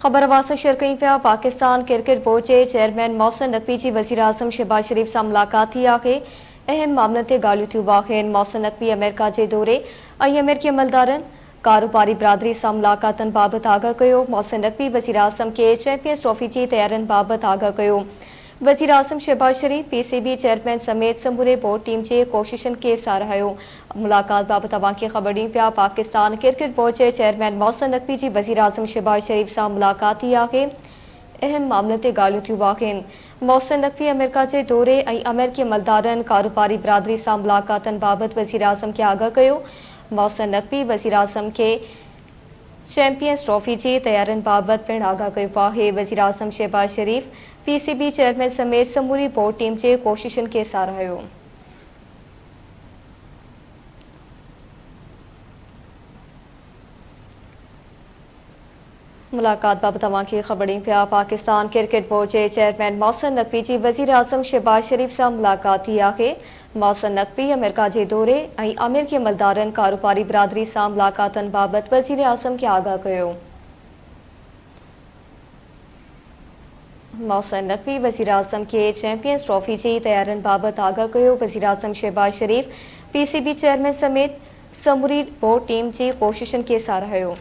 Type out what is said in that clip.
खबर वास्ते शिरकई पिया पाकिस्तान क्रिकेट बोर्ड के चेयरमैन मोहसिन नकवी की वज़ीर आज़म शहबाज शरीफ से मुलाकात थी आहे। अहम मामलों ते ॻाल्हियूं थियूं आहिनि। मोहसिन नकवी अमेरिका के दौरे ऐं अमेरिकी अमलदारनि कारोबारी बिरादरी से मुलाकातन बाबत आगाह किया। मोहसिन नकवी वज़ीर आज़म के चैंपियंस ट्रॉफी की तैयारियों बाबत आगाह किया। वज़ीर आज़म शहबाज शरीफ PCB चेयरमैन समेत समूरे बोर्ड टीम के कोशिशन के साराहियो। मुलाकात बाबत अवां खे ख़बर ॾी पिया पाकिस्तान क्रिकेट बोर्ड के चेयरमैन मोहसिन नकवी की वज़ीर आज़म शहबाज शरीफ से मुलाकात थी आहे। अहम मामलों ते ॻाल्हियूं थियूं आहिनि। मोहसिन नकवी अमेरिका के दौरे ऐं अमेरिकी अमलदारनि कारोबारी बिरादरी से मुलाकातन बाबत वज़ीर आज़म के आगाह किया। मोहसिन नकवी वज़ीर आज़म के चैंपियंस ट्रॉफी की तैयारियों बाबत पिण आगाह किया है। वज़ीर आज़म शहबाज शरीफ PCB चेयरमैन समेत समूरी बोर्ड टीम के कोशिशन के साराहियो। मुलाकात बाबत अवां खे ख़बर ॾी पिया पाकिस्तान क्रिकेट बोर्ड के चेयरमैन मोहसिन नकवी की वज़ीर आज़म शहबाज शरीफ से मुलाकात थी आहे। मोहसिन नकवी अमेरिका के दौरे ऐं अमेरिकी अमलदारनि कारोबारी बिरादरी से मुलाकातन बाबत वज़ीर आज़म के आगाह किया। मोहसिन नकवी वज़ीर आज़म के चैंपियंस ट्रॉफी की तैयारियों बाबत आगाह किया। वज़ीर आज़म शहबाज शरीफ PCB चेयरमैन समेत समूरी बोर्ड टीम की कोशिशन के साराहियो।